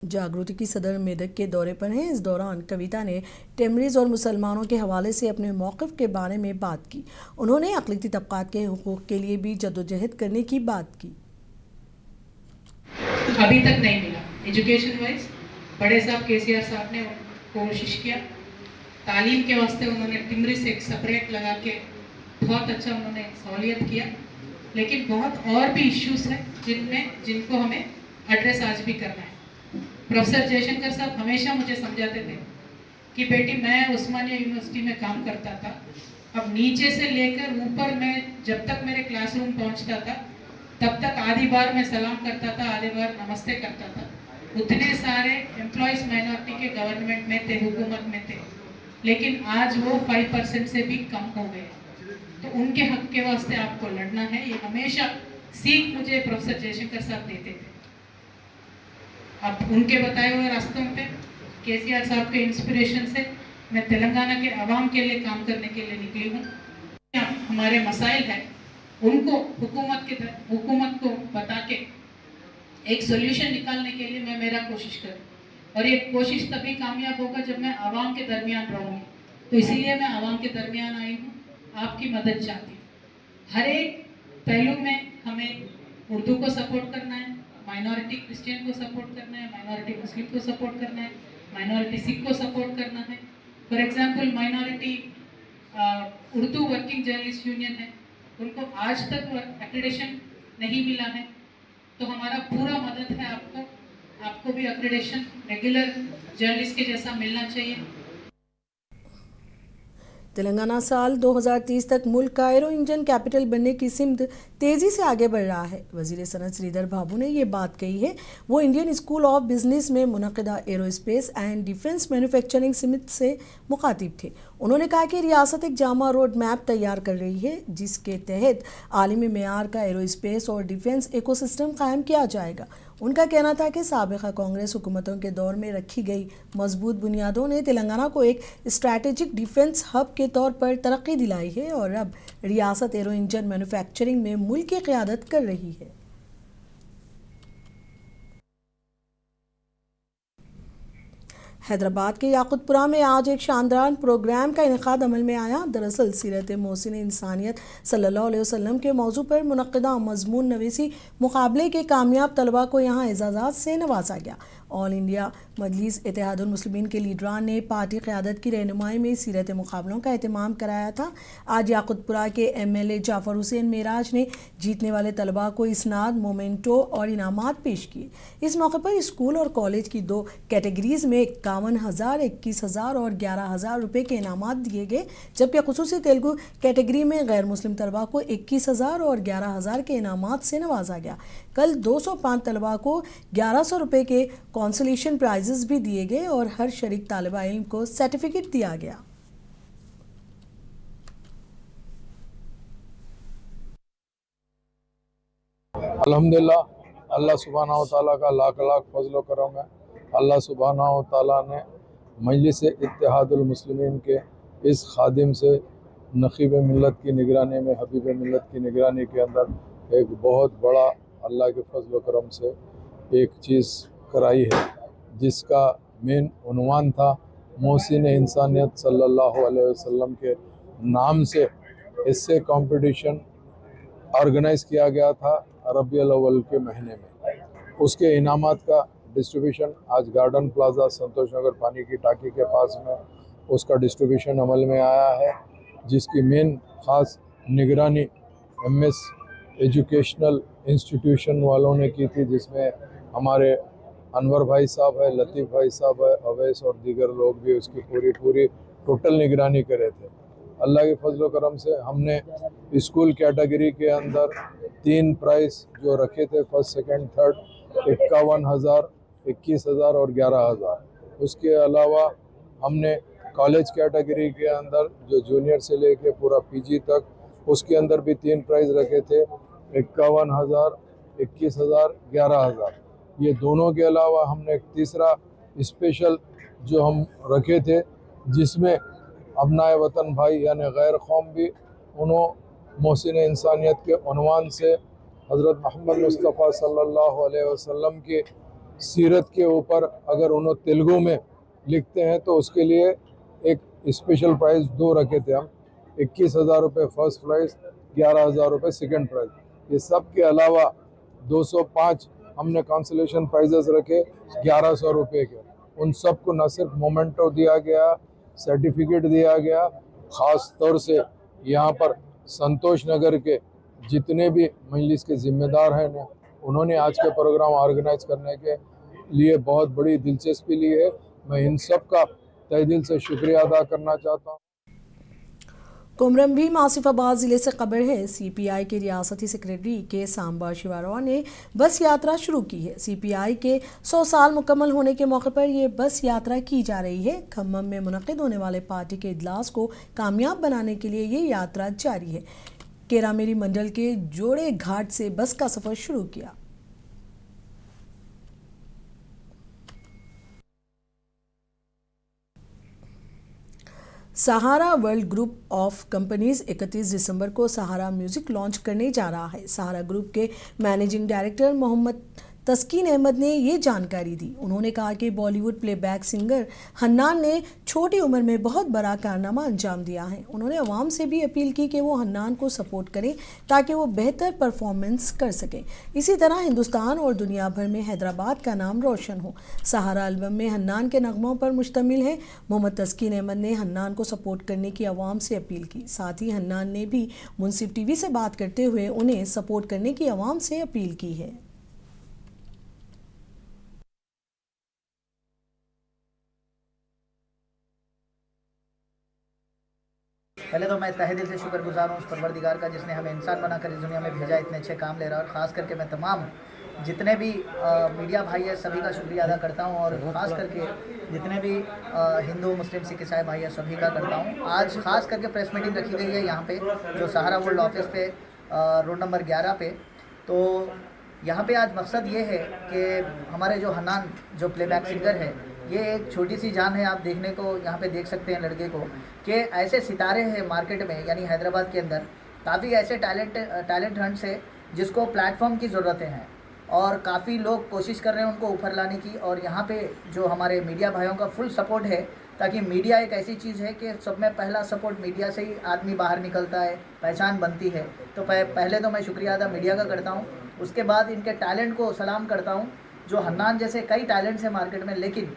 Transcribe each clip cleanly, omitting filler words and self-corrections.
जागृति की सदर मेदक के दौरे पर हैं। इस दौरान कविता ने टेमरीज और मुसलमानों के हवाले से अपने मौक़िफ़ के बारे में बात की। उन्होंने अक़लियती तबक़ात के हुकूक़ के लिए भी जद्दोजहद करने की बात की। अभी तक नहीं मिला। एजुकेशन वाइज बड़े साहब केसीआर साहब ने कोशिश किया, तालीम के वास्ते उन्होंने टिमरीज एक सेपरेट लगा के बहुत अच्छा उन्होंने सहूलियत किया, लेकिन बहुत और भी इश्यूज हैं जिनको हमें एड्रेस आज भी करना है। प्रोफेसर जयशंकर साहब हमेशा मुझे समझाते थे कि बेटी, मैं उस्मानिया यूनिवर्सिटी में काम करता था, अब नीचे से लेकर ऊपर में जब तक मेरे क्लासरूम पहुंचता था तब तक आधी बार मैं सलाम करता था, आधी बार नमस्ते करता था। उतने सारे एम्प्लॉयज़ माइनॉरिटी के गवर्नमेंट में थे, हुकूमत में थे, लेकिन आज वो 5% से भी कम हो गए। तो उनके हक के वास्ते आपको लड़ना है, ये हमेशा सीख मुझे प्रोफेसर जयशंकर साहब देते थे। अब उनके बताए हुए रास्तों पे केसीआर साहब के इंस्पिरेशन से मैं तेलंगाना के अवाम के लिए काम करने के लिए निकली हूँ। हमारे मसाइल हैं उनको हुकूमत को बता के एक सोल्यूशन निकालने के लिए मैं मेरा कोशिश करूँ, और ये कोशिश तभी कामयाब होगा जब मैं आवाम के दरमियान रहूँगी। तो इसीलिए मैं आवाम के दरमियान आई हूँ, आपकी मदद चाहती हूँ। हर एक पहलू में हमें उर्दू को सपोर्ट करना है, माइनॉरिटी क्रिश्चियन को सपोर्ट करना है, माइनॉरिटी मुस्लिम को सपोर्ट करना है, माइनॉरिटी सिख को सपोर्ट करना है। For example minority Urdu working journalist union है, उनको आज तक एक्रेडिशन नहीं मिला है, तो हमारा पूरा मदद है आपको भी एक्रेडिशन रेगुलर जर्नलिस्ट के जैसा मिलना चाहिए। तेलंगाना साल 2030 तक मुल्क का एरो इंजन कैपिटल बनने की सिमत तेज़ी से आगे बढ़ रहा है। वज़ीर सनत श्रीधर बाबू ने ये बात कही है। वो इंडियन स्कूल ऑफ बिजनेस में मुनक़िदा aerospace and defence manufacturing summit से मुखातिब थे। उन्होंने कहा कि रियासत एक जामा रोड मैप तैयार कर रही है, जिसके तहत आलमी मेयार का एरोस्पेस और डिफेंस इकोसिस्टम कायम किया जाएगा। उनका कहना था कि साबिक़ा कांग्रेस हुकूमतों के दौर में रखी गई मजबूत बुनियादों ने तेलंगाना को एक स्ट्रैटेजिक डिफेंस हब के तौर पर तरक्की दिलाई है, और अब रियासत एरो इंजन मैन्युफैक्चरिंग में मुल्क की क़यादत कर रही है। हैदराबाद के याकुतपुरा में आज एक शानदार प्रोग्राम का इनेकाद अमल में आया। दरअसल सीरत मोहसिन इंसानियत सल्लल्लाहु अलैहि वसल्लम के मौजू पर मुनक़्क़िदा मज़मून नवीसी मुकाबले के कामयाब तलबा को यहाँ एजाज़ात से नवाजा गया। ऑल इंडिया मजलिस इत्तेहादुल मुस्लिमीन के लीडरान ने पार्टी क़यादत की रहनुमाई में सीरत मुकाबलों का एहतमाम कराया था। आज याकुतपुरा के MLA जाफ़र हुसैन मेराज ने जीतने वाले तलबा को इसनाद, मोमेंटो और इनामात पेश किए। इस मौके पर स्कूल और कॉलेज की 2 कैटेगरीज़ में 51,000, 21,000 और 11,000 रुपये के इनामात दिए गए, जबकि खुसूसी तेलुगु कैटेगरी में गैर मुस्लिम तलबा को 21,000 और 11,000 के इनामात से नवाजा गया। कल 205 तलबा को 1100 रुपये के कॉन्सोलेशन प्राइजेस भी दिए गए और हर शरीक तालिबा इल्म को सर्टिफिकेट दिया गया। अल्हम्दुलिल्लाह, अल्लाह सुब्हानहू व तआला का लाख लाख फजल करम है। अल्लाह सुब्हानहू व तआला ने मजलिस इत्तेहादुल मुस्लिमीन के इस खादिम से नक़ीब मिल्लत की निगरानी में, हबीब मिल्लत की निगरानी के अंदर एक बहुत बड़ा अल्लाह के फजल करम से एक चीज़ कराई है, जिसका मेन उन्वान था मोहसिन इंसानियत सल्लल्लाहु अलैहि वसल्लम के नाम से। इससे कंपटीशन ऑर्गेनाइज़ किया गया था रबीउल अव्वल के महीने में। उसके इनामात का डिस्ट्रीब्यूशन आज गार्डन प्लाजा संतोष नगर पानी की टाकी के पास में उसका डिस्ट्रीब्यूशन अमल में आया है, जिसकी मेन ख़ास निगरानी MS एजुकेशनल इंस्टीट्यूशन वालों ने की थी, जिसमें हमारे अनवर भाई साहब है, लतीफ़ भाई साहब है, अवैस और दीगर लोग भी उसकी पूरी टोटल निगरानी करे थे। अल्लाह के फजल करम से हमने स्कूल कैटेगरी के अंदर 3 प्राइज़ जो रखे थे, फर्स्ट सेकंड थर्ड, 51,000, 21,000 और 11,000। उसके अलावा हमने कॉलेज कैटेगरी के अंदर जो जूनियर से लेके पूरा PG तक, उसके अंदर भी 3 प्राइज़ रखे थे, 51,000, 21,000, 11,000। ये दोनों के अलावा हमने एक तीसरा स्पेशल जो हम रखे थे, जिसमें अबनाए वतन भाई यानी गैर कौम भी उन्होंने मोहसिन इंसानियत के उन्वान से हज़रत मोहम्मद मुस्तफ़ा सल्लल्लाहु अलैहि वसल्लम की सीरत के ऊपर अगर उन्होंने तेलुगु में लिखते हैं तो उसके लिए एक स्पेशल प्राइज़ 2 रखे थे हम, 21,000 रुपये फर्स्ट प्राइज़, 11,000 रुपये सेकेंड प्राइज़। ये सब के अलावा 205 हमने कंसोलेशन प्राइजेस रखे 1100 रुपये के। उन सबको न सिर्फ मोमेंटो दिया गया, सर्टिफिकेट दिया गया, ख़ास तौर से यहाँ पर संतोष नगर के जितने भी मजलिस के जिम्मेदार हैं ना, उन्होंने आज के प्रोग्राम ऑर्गेनाइज करने के लिए बहुत बड़ी दिलचस्पी ली है। मैं इन सब का तहे दिल से शुक्रिया अदा करना चाहता हूँ। कुमरम भीम आसिफाबाद जिले से खबर है। सीपीआई के रियासती सेक्रेटरी के सांबा शिवाराव ने बस यात्रा शुरू की है। सीपीआई के 100 साल मुकम्मल होने के मौके पर यह बस यात्रा की जा रही है। खम्मम में मुनक्किद होने वाले पार्टी के इजलास को कामयाब बनाने के लिए ये यात्रा जारी है। केरामेरी मंडल के जोड़े घाट से बस का सफर शुरू किया। सहारा वर्ल्ड ग्रुप ऑफ कंपनीज 31 दिसंबर को सहारा म्यूजिक लॉन्च करने जा रहा है। सहारा ग्रुप के मैनेजिंग डायरेक्टर मोहम्मद तस्कीन अहमद ने ये जानकारी दी। उन्होंने कहा कि बॉलीवुड प्लेबैक सिंगर हन्नान ने छोटी उम्र में बहुत बड़ा कारनामा अंजाम दिया है। उन्होंने अवाम से भी अपील की कि वो हन्नान को सपोर्ट करें ताकि वो बेहतर परफॉर्मेंस कर सकें। इसी तरह हिंदुस्तान और दुनिया भर में हैदराबाद का नाम रोशन हो। सहारा एल्बम में हन्नान के नगमों पर मुश्तमिल है। मोहम्मद तस्कीन अहमद ने हन्नान को सपोर्ट करने की अवाम से अपील की। साथ ही हन्नान ने भी मुंसिफ टीवी से बात करते हुए उन्हें सपोर्ट करने की अवाम से अपील की है। पहले तो मैं तहे दिल से शुक्रगुजार हूँ उस परवरदिगार का जिसने हमें इंसान बनाकर इस दुनिया में भेजा, इतने अच्छे काम ले रहा है। और ख़ास करके मैं तमाम जितने भी मीडिया भाई है सभी का शुक्रिया अदा करता हूँ। और ख़ास करके जितने भी हिंदू मुस्लिम सिख ईसाई भाई है सभी का करता हूँ। आज ख़ास करके प्रेस मीटिंग रखी गई है यहाँ पे जो सहारा वर्ल्ड ऑफिस पे रोड नंबर 11 पे। तो यहाँ पे आज मकसद ये है कि हमारे जो हन्नान जो प्लेबैक सिंगर है, ये एक छोटी सी जान है। आप देखने को यहाँ पे देख सकते हैं लड़के को कि ऐसे सितारे हैं मार्केट में, यानी हैदराबाद के अंदर काफ़ी ऐसे टैलेंट हंट्स है जिसको प्लेटफॉर्म की ज़रूरतें हैं और काफ़ी लोग कोशिश कर रहे हैं उनको ऊपर लाने की। और यहाँ पे जो हमारे मीडिया भाइयों का फुल सपोर्ट है, ताकि मीडिया एक ऐसी चीज़ है कि सब में पहला सपोर्ट मीडिया से ही आदमी बाहर निकलता है, पहचान बनती है। तो पहले तो मैं शुक्रिया अदा मीडिया का करता हूँ, उसके बाद इनके टैलेंट को सलाम करता हूँ। जो हन्नान जैसे कई टैलेंट्स हैं मार्केट में, लेकिन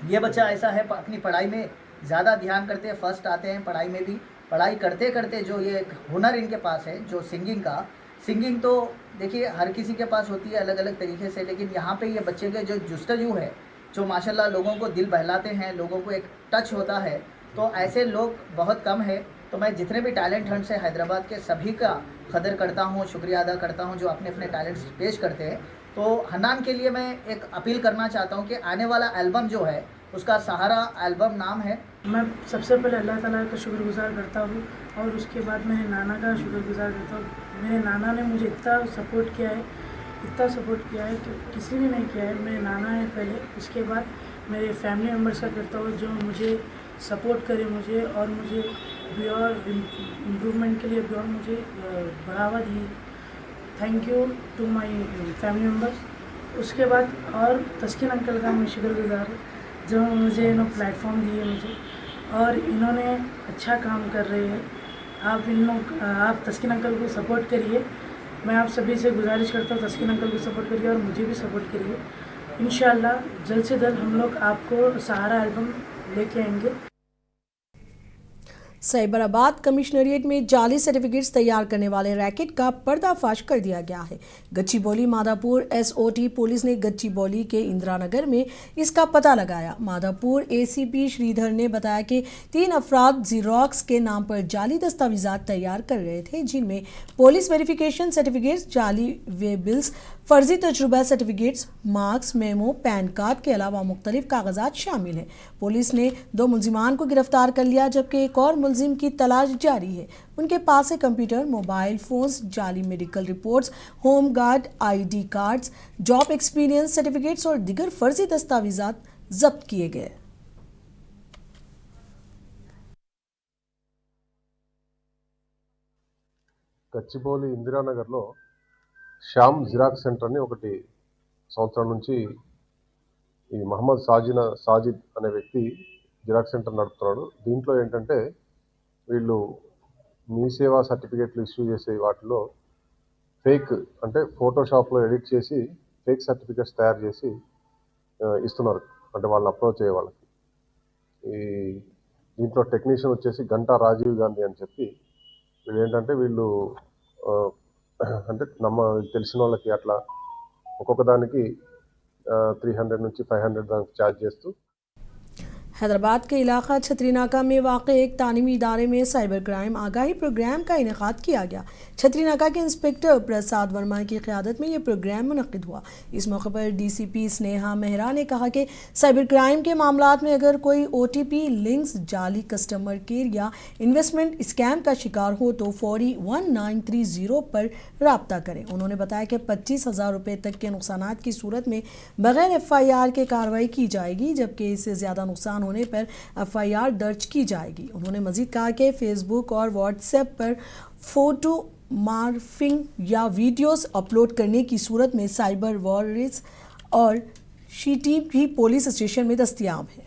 ये बच्चा ऐसा है अपनी पढ़ाई में ज़्यादा ध्यान करते हैं, फर्स्ट आते हैं पढ़ाई में भी। पढ़ाई करते करते जो ये एक हुनर इनके पास है जो सिंगिंग का, सिंगिंग तो देखिए हर किसी के पास होती है अलग अलग तरीके से, लेकिन यहाँ पे ये बच्चे के जो जुस्तजू है, जो माशाल्लाह लोगों को दिल बहलाते हैं, लोगों को एक टच होता है, तो ऐसे लोग बहुत कम है। तो मैं जितने भी टैलेंट हंट्स हैं हैदराबाद के सभी का कदर करता हूँ, शुक्रिया अदा करता हूँ जो अपने अपने टैलेंट्स पेश करते हैं। तो हन्नान के लिए मैं एक अपील करना चाहता हूँ कि आने वाला एल्बम जो है उसका सहारा एल्बम नाम है। मैं सबसे पहले अल्लाह ताला का शुक्रगुजार करता हूँ और उसके बाद मेरे नाना का शुक्रगुजार करता हूँ। मेरे नाना ने मुझे इतना सपोर्ट किया है कि किसी ने नहीं किया है। मेरे नाना है पहले, उसके बाद मेरे फैमिली मेम्बर्स का करता हूँ जो मुझे सपोर्ट करे मुझे और मुझे भी और इम्प्रूवमेंट के लिए भी और मुझे बढ़ावा दिए। Thank you to my family members. उसके बाद और तस्कीन अंकल का मैं शुक्रगुजार हूँ जो मुझे प्लेटफॉर्म दिए मुझे, और इन्होंने अच्छा काम कर रहे हैं। आप तस्कीन अंकल को सपोर्ट करिए। मैं आप सभी से गुजारिश करता हूँ तस्कीन अंकल को सपोर्ट करिए और मुझे भी सपोर्ट करिए। इंशाल्लाह जल्द से जल्द हम लोग आपको सहारा एल्बम लेके आएंगे। साइबराबाद कमिश्नरिएट में जाली सर्टिफिकेट्स तैयार करने वाले रैकेट का पर्दाफाश कर दिया गया है। गच्चीबौली माधापुर एसओटी पुलिस ने गच्चीबौली के इंदिरानगर में इसका पता लगाया। माधापुर एसीपी श्रीधर ने बताया कि 3 अफराद जीरोक्स के नाम पर जाली दस्तावेजात तैयार कर रहे थे, जिनमें पुलिस वेरिफिकेशन सर्टिफिकेट्स, जाली वे बिल्स, फर्जी तजुर्बा certificates, marks, memo, pan card के अलावा मुख्तलिफ कागजात शामिल हैं। पुलिस ने 2 मुलजिमान को गिरफ्तार कर लिया, जबकि एक और मुलजिम की तलाश जारी है। उनके पास से कंप्यूटर, मोबाइल फोन्स, जाली medical reports, home guard ID cards, job experience certificates और दीगर फर्जी दस्तावेजात जब्त किए गए। గచ్చిబౌలి ఇందిరానగర్లో శ్యామ్ జిరాక్స్ సెంటర్ అని ఒకటి సంవత్సరం నుంచి ఈ మహమ్మద్ సాజిద్ అనే వ్యక్తి జిరాక్స్ సెంటర్ నడుపుతున్నాడు. దీంట్లో ఏంటంటే వీళ్ళు మీ సేవా సర్టిఫికేట్లు ఇష్యూ చేసే వాటిలో ఫేక్ అంటే ఫోటోషాప్లో ఎడిట్ చేసి ఫేక్ సర్టిఫికేట్స్ తయారు చేసి ఇస్తున్నారు, అంటే వాళ్ళని అప్రోచ్ అయ్యే వాళ్ళకి. ఈ దీంట్లో టెక్నీషియన్ వచ్చేసి గంటా రాజీవ్ గాంధీ అని చెప్పి వీళ్ళు ఏంటంటే వీళ్ళు అంటే తెలిసిన వాళ్ళకి అట్లా ఒక్కొక్క దానికి 300 నుంచి 500 దానికి ఛార్జ్ చేస్తూ हैदराबाद के इलाका छतरीनाका में वाक़ एक तालीमी इदारे में साइबर क्राइम आगाही प्रोग्राम का इनेकाद किया गया। छतरीनाका के इंस्पेक्टर प्रसाद वर्मा की क़यादत में ये प्रोग्राम मुनक़िद हुआ। इस मौके पर DCP स्नेहा मेहरा ने कहा कि साइबर क्राइम के मामलात में अगर कोई OTP लिंक्स, जाली कस्टमर केयर या इन्वेस्टमेंट स्कैम का शिकार हो तो फौरी 1930 पर रब्ता करें। उन्होंने बताया कि 25,000 रुपये तक के नुकसानात की सूरत में बग़ैर FIR के कार्रवाई की जाएगी, जबकि इससे ज़्यादा नुकसान होने पर FIR दर्ज की जाएगी। उन्होंने मजीद कहा कि फेसबुक और व्हाट्सएप पर फोटो मार्फिंग या वीडियोस अपलोड करने की सूरत में साइबर वॉरियर्स और शी टीम भी पुलिस स्टेशन में दस्तयाब है।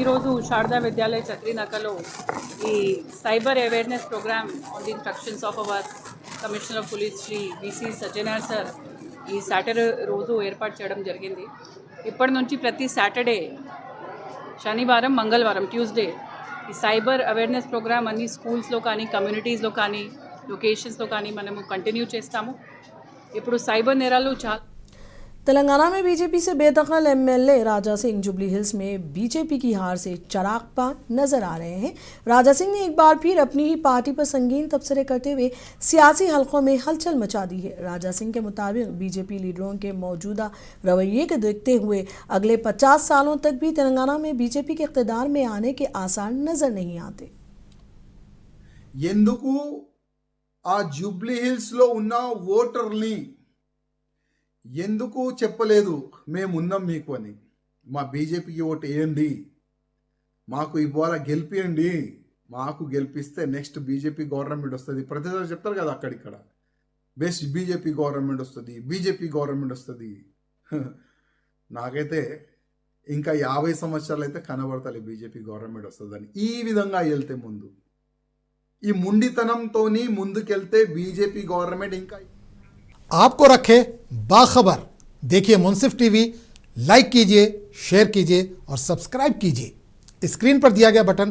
ఈరోజు శారదా విద్యాలయ చత్రినకలో ఈ cyber awareness programme on the instructions of our commissioner of police Shri VC Sajjanar sir ఈ సాటర్డే రోజు ఏర్పాటు చేయడం జరిగింది. ఇప్పటి నుంచి ప్రతి సాటర్డే, శనివారం, మంగళవారం, ట్యూస్డే ఈ సైబర్ అవేర్నెస్ ప్రోగ్రామ్ అన్ని స్కూల్స్లో కానీ కమ్యూనిటీస్లో కానీ లొకేషన్స్లో కానీ మనము కంటిన్యూ చేస్తాము. ఇప్పుడు సైబర్ నేరాలు చాలా तेलंगाना में बीजेपी से बेदखल MLA Raja Singh jubilee hills में बीजेपी की हार से चरागपा नजर आ रहे हैं। राजा सिंह ने एक बार फिर अपनी ही पार्टी पर संगीन तबसरे करते हुए सियासी हलकों में हलचल मचा दी है। राजा सिंह के मुताबिक बीजेपी लीडरों के मौजूदा रवैये को देखते हुए अगले 50 सालों तक भी तेलंगाना में बीजेपी के इक़्तिदार में आने के आसार नजर नहीं आते। ఎందుకు ఆ జూబ్లీ హిల్స్ లో ఉన్న ఓటర్ని ఎందుకు చెప్పలేదు మేమున్నాం మీకు అని? మా బీజేపీకి ఓటు వేయండి, మాకు ఇవాళ గెలిపియండి, మాకు గెలిపిస్తే నెక్స్ట్ బీజేపీ గవర్నమెంట్ వస్తుంది. ప్రతిసారి చెప్తారు కదా అక్కడిక్కడ, బెస్ట్ బీజేపీ గవర్నమెంట్ వస్తుంది, బీజేపీ గవర్నమెంట్ వస్తుంది. నాకైతే ఇంకా 50 సంవత్సరాలు అయితే కనబడతాయి బీజేపీ గవర్నమెంట్ వస్తుందని. ఈ విధంగా వెళ్తే ముందు ఈ ముండితనంతోని ముందుకెళ్తే బీజేపీ గవర్నమెంట్ ఇంకా आपको रखे बाखबर। देखिए मुंसिफ टीवी, लाइक कीजिए, शेयर कीजिए और सब्सक्राइब कीजिए। स्क्रीन पर दिया गया बटन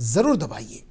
जरूर दबाइए।